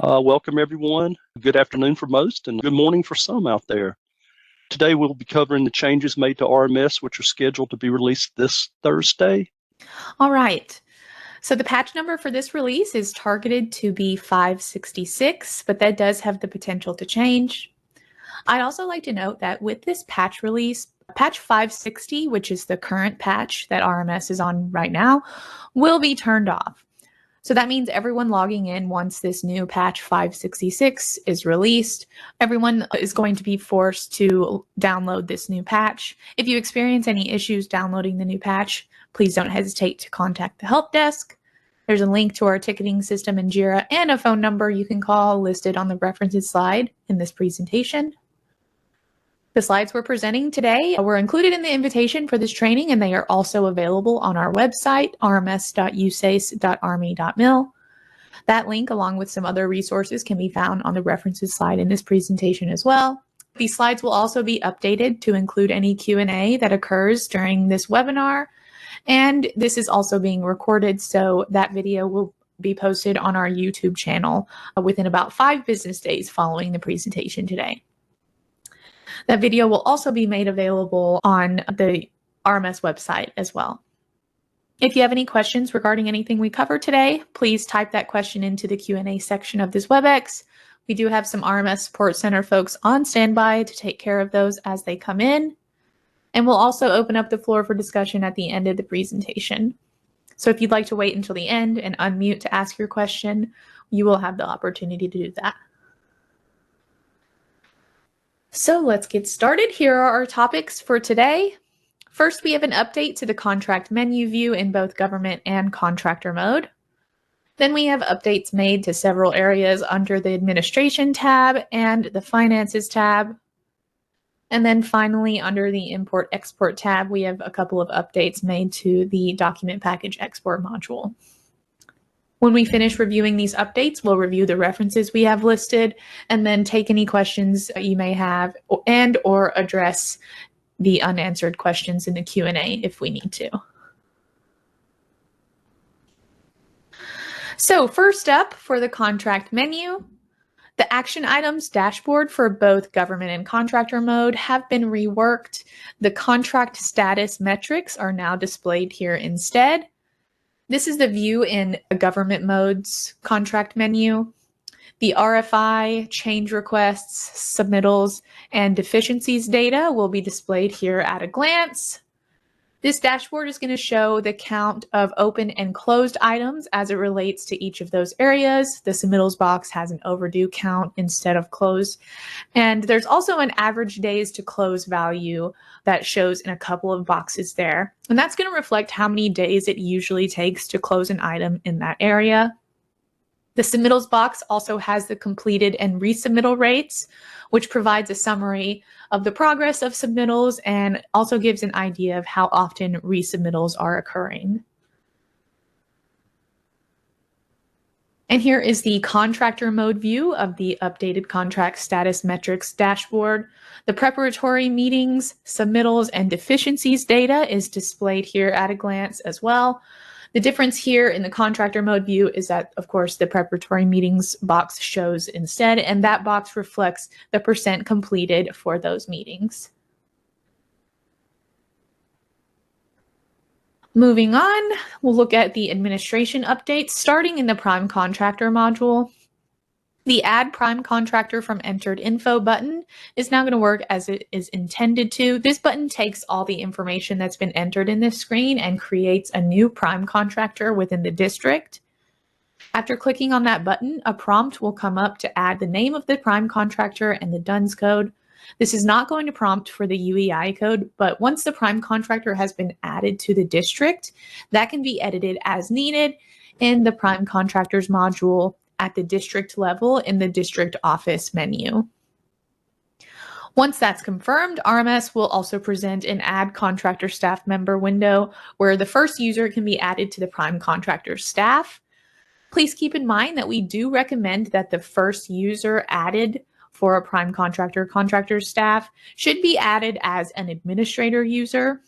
Welcome, everyone. Good afternoon for most and good morning for some out there. Today, we'll be covering the changes made to RMS, which are scheduled to be released this Thursday. All right. So the patch number for this release is targeted to be 566, but that does have the potential to change. I'd also like to note that with this patch release, patch 560, which is the current patch that RMS is on right now, will be turned off. So that means everyone logging in once this new patch 566 is released, everyone is going to be forced to download this new patch. If you experience any issues downloading the new patch, please don't hesitate to contact the help desk. There's a link to our ticketing system in Jira and a phone number you can call listed on the references slide in this presentation. The slides we're presenting today were included in the invitation for this training, and they are also available on our website, rms.usace.army.mil. That link, along with some other resources, can be found on the references slide in this presentation as well. These slides will also be updated to include any Q&A that occurs during this webinar, and this is also being recorded, so that video will be posted on our YouTube channel within about 5 business days following the presentation today. That video will also be made available on the RMS website as well. If you have any questions regarding anything we covered today, please type that question into the Q&A section of this WebEx. We do have some RMS Support Center folks on standby to take care of those as they come in. And we'll also open up the floor for discussion at the end of the presentation. So if you'd like to wait until the end and unmute to ask your question, you will have the opportunity to do that. So let's get started. Here are our topics for today. First, we have an update to the contract menu view in both government and contractor mode. Then we have updates made to several areas under the administration tab and the finances tab. And then finally, under the import-export tab, we have a couple of updates made to the document package export module. When we finish reviewing these updates, we'll review the references we have listed and then take any questions you may have or address the unanswered questions in the Q&A if we need to. So first up, for the contract menu, the action items dashboard for both government and contractor mode have been reworked. The contract status metrics are now displayed here instead. This is the view in a government mode's contract menu. The RFI, change requests, submittals, and deficiencies data will be displayed here at a glance. This dashboard is going to show the count of open and closed items as it relates to each of those areas. The submittals box has an overdue count instead of closed. And there's also an average days to close value that shows in a couple of boxes there. And that's going to reflect how many days it usually takes to close an item in that area. The submittals box also has the completed and resubmittal rates, which provides a summary of the progress of submittals and also gives an idea of how often resubmittals are occurring. And here is the contractor mode view of the updated contract status metrics dashboard. The preparatory meetings, submittals, and deficiencies data is displayed here at a glance as well. The difference here in the contractor mode view is that, of course, the preparatory meetings box shows instead, and that box reflects the percent completed for those meetings. Moving on, we'll look at the administration updates, starting in the Prime Contractor module. The Add Prime Contractor from Entered Info button is now going to work as it is intended to. This button takes all the information that's been entered in this screen and creates a new Prime Contractor within the district. After clicking on that button, a prompt will come up to add the name of the Prime Contractor and the DUNS code. This is not going to prompt for the UEI code, but once the Prime Contractor has been added to the district, that can be edited as needed in the Prime Contractors module at the district level in the district office menu. Once that's confirmed, RMS will also present an Add Contractor Staff Member window where the first user can be added to the Prime Contractor staff. Please keep in mind that we do recommend that the first user added for a Prime Contractor staff should be added as an administrator user.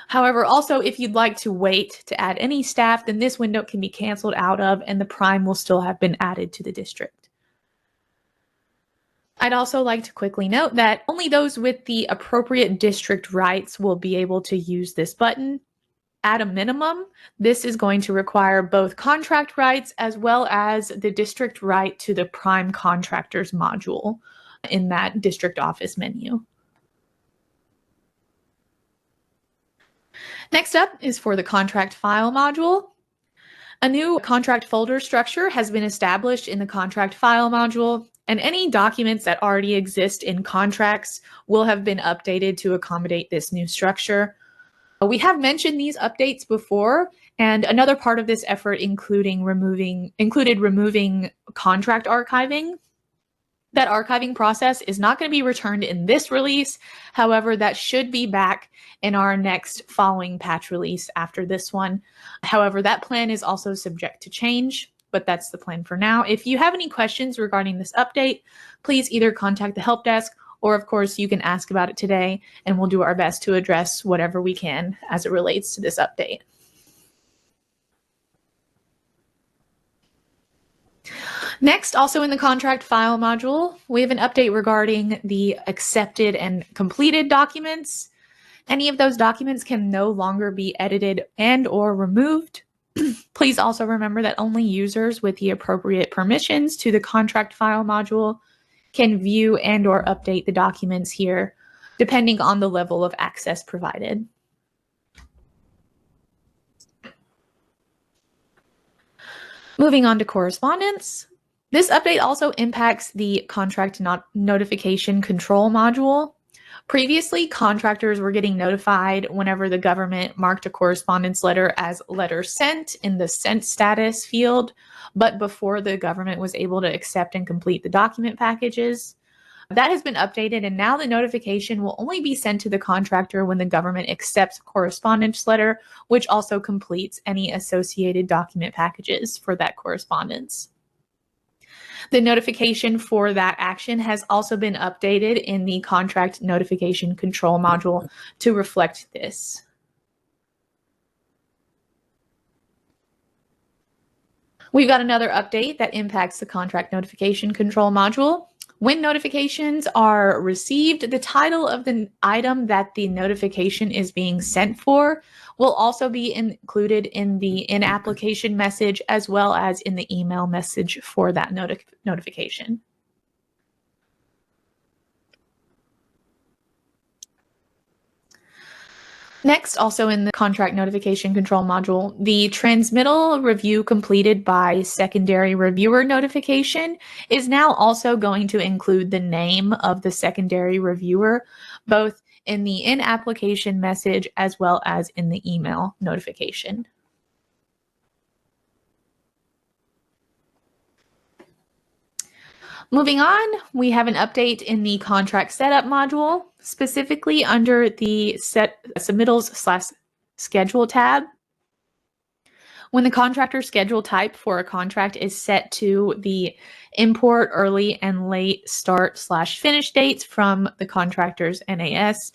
However, also, if you'd like to wait to add any staff, then this window can be canceled out of and the prime will still have been added to the district. I'd also like to quickly note that only those with the appropriate district rights will be able to use this button. At a minimum, this is going to require both contract rights as well as the district right to the prime contractors module in that district office menu. Next up is for the contract file module. A new contract folder structure has been established in the contract file module, and any documents that already exist in contracts will have been updated to accommodate this new structure. We have mentioned these updates before, and another part of this effort included removing contract archiving. That archiving process is not going to be returned in this release. However, that should be back in our next following patch release after this one. However, that plan is also subject to change, but that's the plan for now. If you have any questions regarding this update, please either contact the help desk or, of course, you can ask about it today, and we'll do our best to address whatever we can as it relates to this update. Next, also in the contract file module, we have an update regarding the accepted and completed documents. Any of those documents can no longer be edited and or removed. Please also remember that only users with the appropriate permissions to the contract file module can view and or update the documents here, depending on the level of access provided. Moving on to correspondence. This update also impacts the contract notification control module. Previously, contractors were getting notified whenever the government marked a correspondence letter as letter sent in the sent status field, but before the government was able to accept and complete the document packages. That has been updated, and now the notification will only be sent to the contractor when the government accepts a correspondence letter, which also completes any associated document packages for that correspondence. The notification for that action has also been updated in the contract notification control module to reflect this. We've got another update that impacts the contract notification control module. When notifications are received, the title of the item that the notification is being sent for will also be included in the in-application message as well as in the email message for that notification. Next, also in the contract notification control module, the transmittal review completed by secondary reviewer notification is now also going to include the name of the secondary reviewer, both in the in-application message as well as in the email notification. Moving on, we have an update in the contract setup module, specifically under the submittals/schedule tab. When the contractor schedule type for a contract is set to the import early and late start/finish dates from the contractor's NAS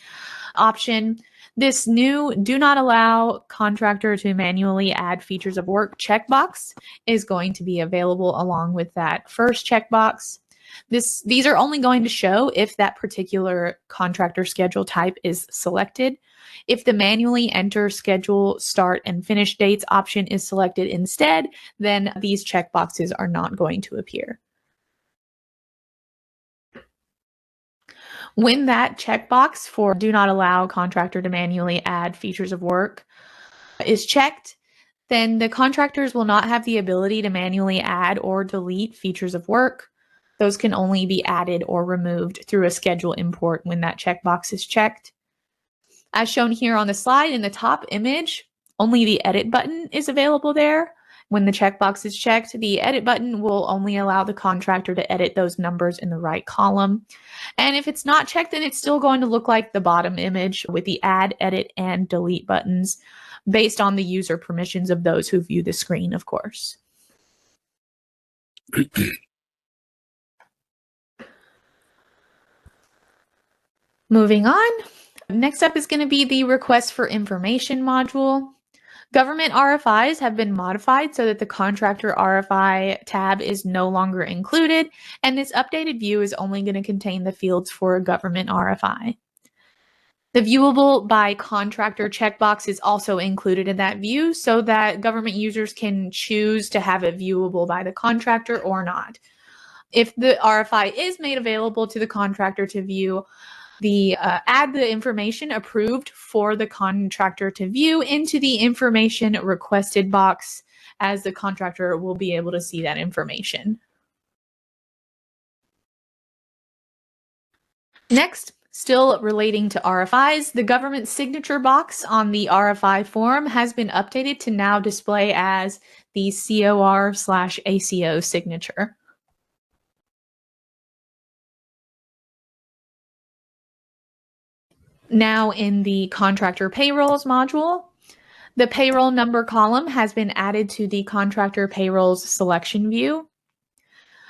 option, this new do not allow contractor to manually add features of work checkbox is going to be available along with that first checkbox. These are only going to show if that particular contractor schedule type is selected. If the manually enter schedule start and finish dates option is selected instead, then these checkboxes are not going to appear. When that checkbox for do not allow contractor to manually add features of work is checked, then the contractors will not have the ability to manually add or delete features of work. Those can only be added or removed through a schedule import when that checkbox is checked. As shown here on the slide in the top image, only the edit button is available there. When the checkbox is checked, the edit button will only allow the contractor to edit those numbers in the right column. And if it's not checked, then it's still going to look like the bottom image with the add, edit, and delete buttons based on the user permissions of those who view the screen, of course. Moving on, Next up is going to be the request for information module. Government RFIs have been modified so that the contractor RFI tab is no longer included, and this updated view is only going to contain the fields for a government RFI. The viewable by contractor checkbox is also included in that view so that government users can choose to have it viewable by the contractor or not. If the RFI is made available to the contractor to view, add the information approved for the contractor to view into the information requested box, as the contractor will be able to see that information. Next, still relating to RFIs, the government signature box on the RFI form has been updated to now display as the COR/ACO signature. Now in the contractor payrolls module, the payroll number column has been added to the contractor payrolls selection view.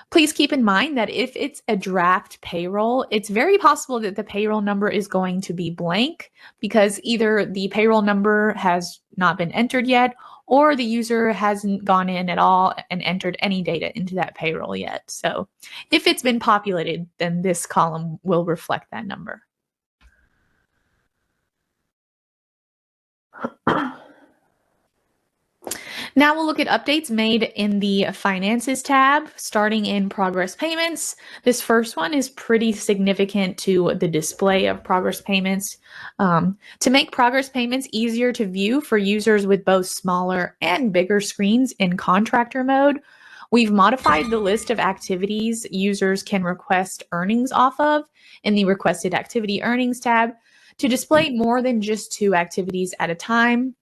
Please keep in mind that if it's a draft payroll, it's very possible that the payroll number is going to be blank because either the payroll number has not been entered yet or the user hasn't gone in at all and entered any data into that payroll yet. So if it's been populated, then this column will reflect that number. Now we'll look at updates made in the Finances tab, starting in Progress Payments. This first one is pretty significant to the display of progress payments. To make progress payments easier to view for users with both smaller and bigger screens in contractor mode, we've modified the list of activities users can request earnings off of in the Requested Activity Earnings tab to display more than just 2 activities at a time.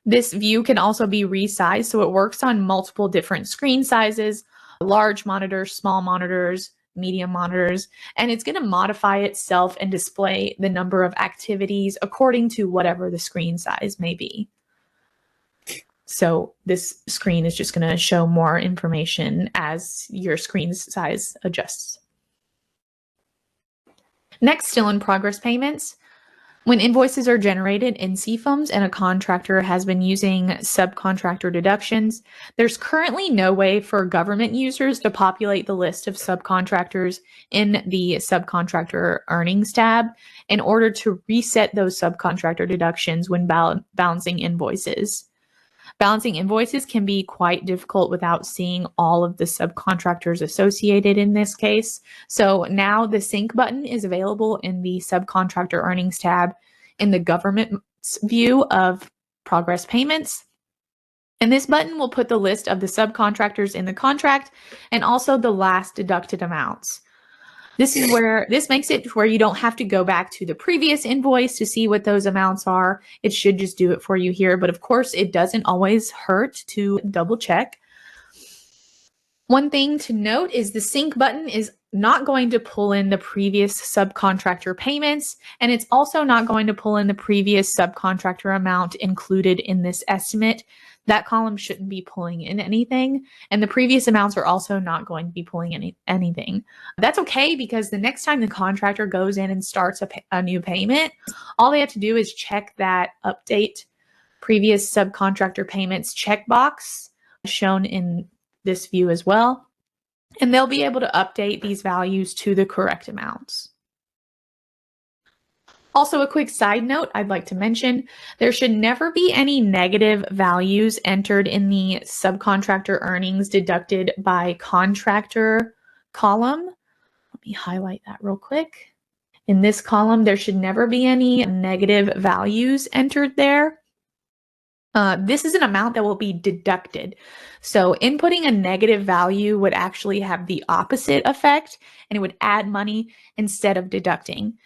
This view can also be resized, so it works on multiple different screen sizes, large monitors, small monitors, medium monitors, and it's going to modify itself and display the number of activities according to whatever the screen size may be. So this screen is just going to show more information as your screen size adjusts. Next, still in progress payments, when invoices are generated in CFMs and a contractor has been using subcontractor deductions, there's currently no way for government users to populate the list of subcontractors in the subcontractor earnings tab in order to reset those subcontractor deductions when balancing invoices. Balancing invoices can be quite difficult without seeing all of the subcontractors associated in this case. So now the sync button is available in the subcontractor earnings tab in the government's view of progress payments. And this button will put the list of the subcontractors in the contract and also the last deducted amounts. This makes it where you don't have to go back to the previous invoice to see what those amounts are. It should just do it for you here. But of course, it doesn't always hurt to double check. One thing to note is the sync button is not going to pull in the previous subcontractor payments, and it's also not going to pull in the previous subcontractor amount included in this estimate. That column shouldn't be pulling in anything, and the previous amounts are also not going to be pulling anything. That's okay, because the next time the contractor goes in and starts a new payment, all they have to do is check that update previous subcontractor payments checkbox shown in this view as well, and they'll be able to update these values to the correct amounts. Also, a quick side note I'd like to mention, there should never be any negative values entered in the subcontractor earnings deducted by contractor column. Let me highlight that real quick. In this column, there should never be any negative values entered there. This is an amount that will be deducted. So inputting a negative value would actually have the opposite effect, and it would add money instead of deducting.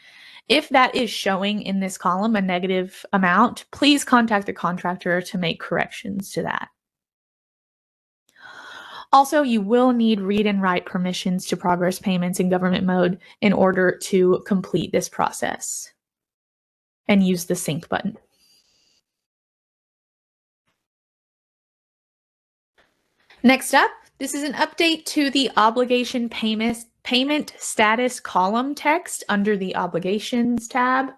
If that is showing in this column a negative amount, please contact the contractor to make corrections to that. Also, you will need read and write permissions to progress payments in government mode in order to complete this process and use the sync button. Next up, this is an update to the obligation payment status column text under the Obligations tab.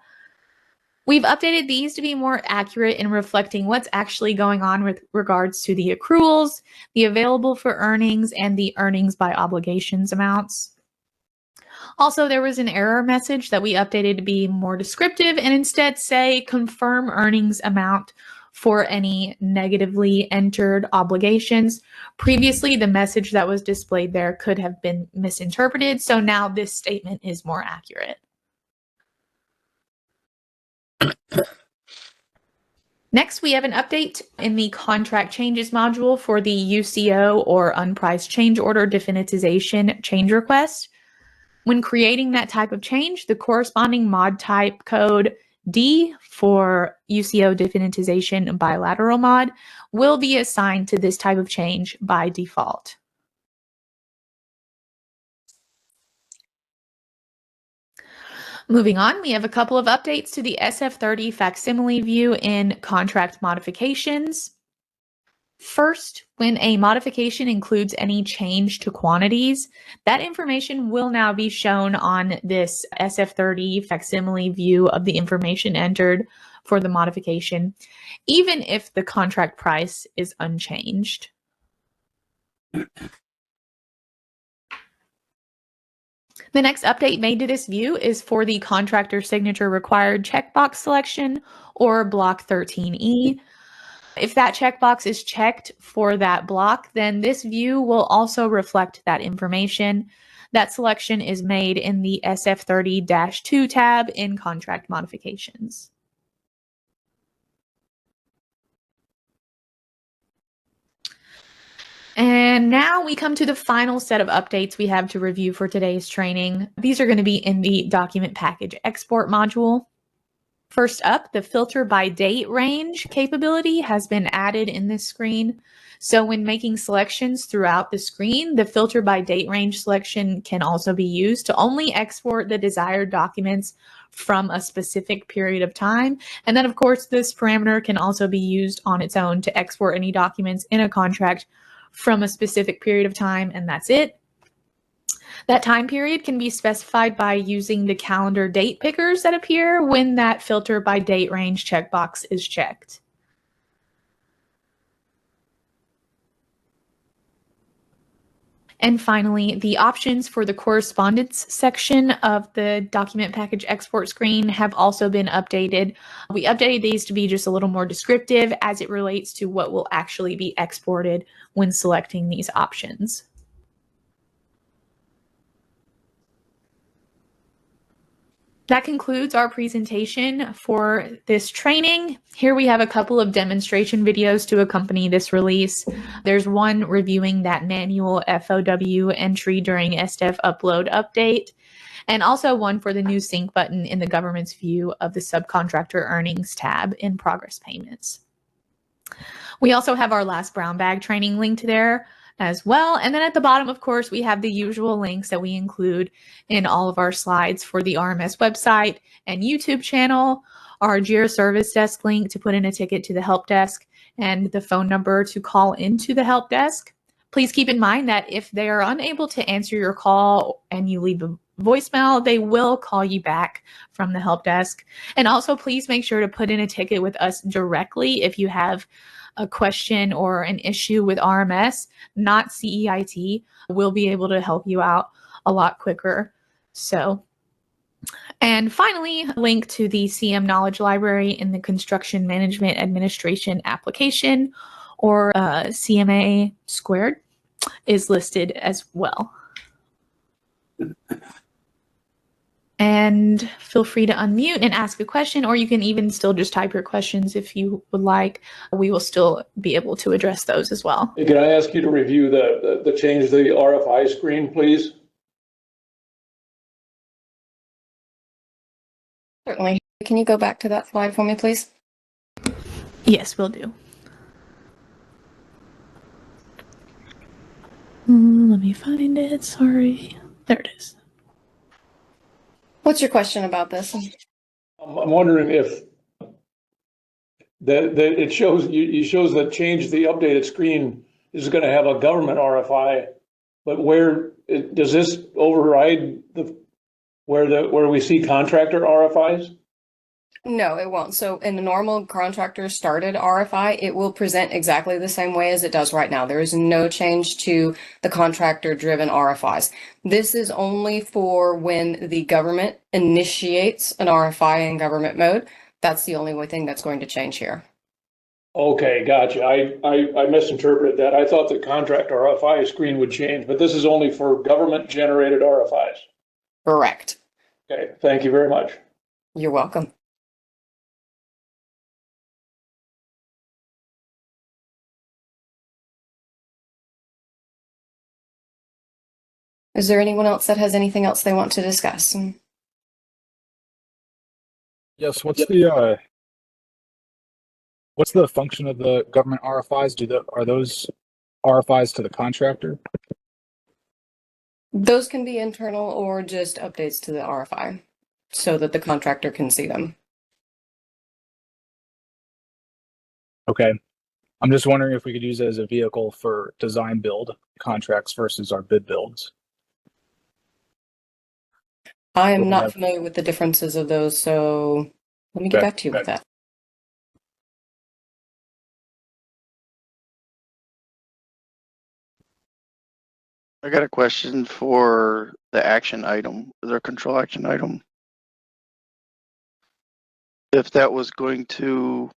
We've updated these to be more accurate in reflecting what's actually going on with regards to the accruals, the available for earnings, and the earnings by obligations amounts. Also, there was an error message that we updated to be more descriptive and instead say confirm earnings amount for any negatively entered obligations. Previously, the message that was displayed there could have been misinterpreted, so now this statement is more accurate. Next, we have an update in the contract changes module for the UCO or unpriced change order definitization change request. When creating that type of change, the corresponding mod type code D for UCO definitization bilateral mod will be assigned to this type of change by default. Moving on, we have a couple of updates to the SF30 facsimile view in contract modifications. First, when a modification includes any change to quantities, that information will now be shown on this SF30 facsimile view of the information entered for the modification, even if the contract price is unchanged. The next update made to this view is for the contractor signature required checkbox selection, or block 13E. If that checkbox is checked for that block, then this view will also reflect that information. That selection is made in the SF30-2 tab in Contract Modifications. And now we come to the final set of updates we have to review for today's training. These are going to be in the Document Package Export module. First up, the filter by date range capability has been added in this screen. So when making selections throughout the screen, the filter by date range selection can also be used to only export the desired documents from a specific period of time. And then, of course, this parameter can also be used on its own to export any documents in a contract from a specific period of time, and that's it. That time period can be specified by using the calendar date pickers that appear when that filter by date range checkbox is checked. And finally, the options for the correspondence section of the document package export screen have also been updated. We updated these to be just a little more descriptive as it relates to what will actually be exported when selecting these options. That concludes our presentation for this training. Here we have a couple of demonstration videos to accompany this release. There's one reviewing that manual FOW entry during SDEF upload update, and also one for the new sync button in the government's view of the subcontractor earnings tab in progress payments. We also have our last brown bag training linked there as well. And then at the bottom, of course, we have the usual links that we include in all of our slides for the RMS website and YouTube channel, our JIRA service desk link to put in a ticket to the help desk, and the phone number to call into the help desk. Please keep in mind that if they are unable to answer your call and you leave a voicemail, they will call you back from the help desk. And also, please make sure to put in a ticket with us directly if you have a question or an issue with RMS, not CEIT. We'll be able to help you out a lot quicker. And finally, a link to the CM Knowledge Library in the Construction Management Administration application, or CMA squared, is listed as well. And feel free to unmute and ask a question, or you can even still just type your questions if you would like. We will still be able to address those as well. Hey, can I ask you to review the change to the RFI screen, please? Certainly. Can you go back to that slide for me, please? Yes, we'll do. Let me find it. Sorry. There it is. What's your question about this? I'm wondering if it shows you shows that change the updated screen is going to have a government RFI, but does this override where we see contractor RFIs? No, it won't. So in the normal contractor started RFI, it will present exactly the same way as it does right now. There is no change to the contractor driven RFIs. This is only for when the government initiates an RFI in government mode. That's the only thing that's going to change here. Okay, gotcha. I misinterpreted that. I thought the contract RFI screen would change, but this is only for government generated RFIs. Correct. Okay, thank you very much. You're welcome. Is there anyone else that has anything else they want to discuss? Yes, what's the function of the government RFIs? Are those RFIs to the contractor? Those can be internal or just updates to the RFI so that the contractor can see them. Okay. I'm just wondering if we could use it as a vehicle for design build contracts versus our bid builds. I am Well, not yeah. familiar with the differences of those, so let me get Okay, back to you with that. I got a question for the action item, the control action item. If that was going to,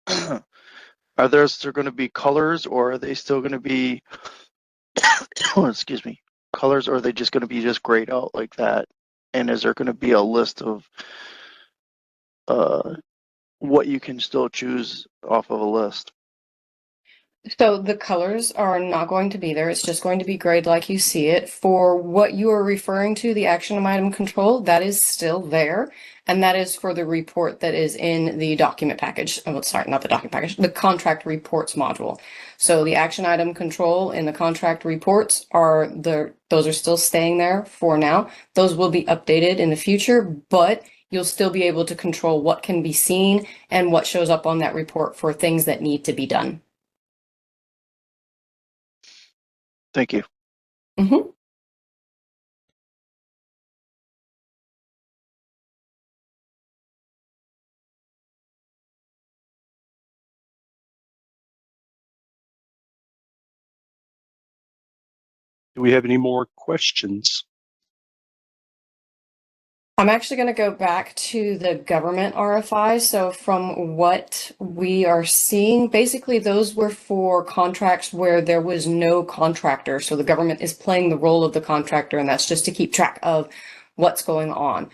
are there still going to be colors, or are they still going to be, oh, excuse me, colors, or are they just going to be just grayed out like that? And is there going to be a list of what you can still choose off of a list? So the colors are not going to be there. It's just going to be grayed like you see it. For what you are referring to, the action item control, that is still there. And that is for the report that is in the document package. Oh, sorry, not the document package, the contract reports module. So the action item control in the contract reports those are still staying there for now. Those will be updated in the future, but you'll still be able to control what can be seen and what shows up on that report for things that need to be done. Thank you. Mm-hmm. Do we have any more questions? I'm actually going to go back to the government RFI. So from what we are seeing, basically those were for contracts where there was no contractor. So the government is playing the role of the contractor, and that's just to keep track of what's going on.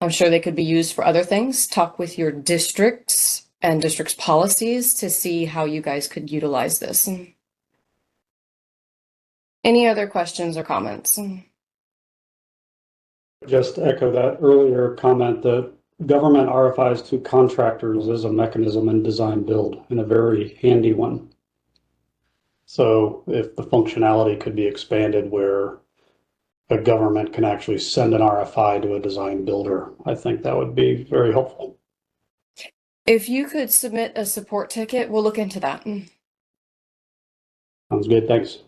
I'm sure they could be used for other things. Talk with your districts and districts' policies to see how you guys could utilize this. Any other questions or comments? Just to echo that earlier comment, that government RFIs to contractors is a mechanism in design build and a very handy one. So if the functionality could be expanded where a government can actually send an RFI to a design builder, I think that would be very helpful. If you could submit a support ticket, we'll look into that. Sounds good, thanks.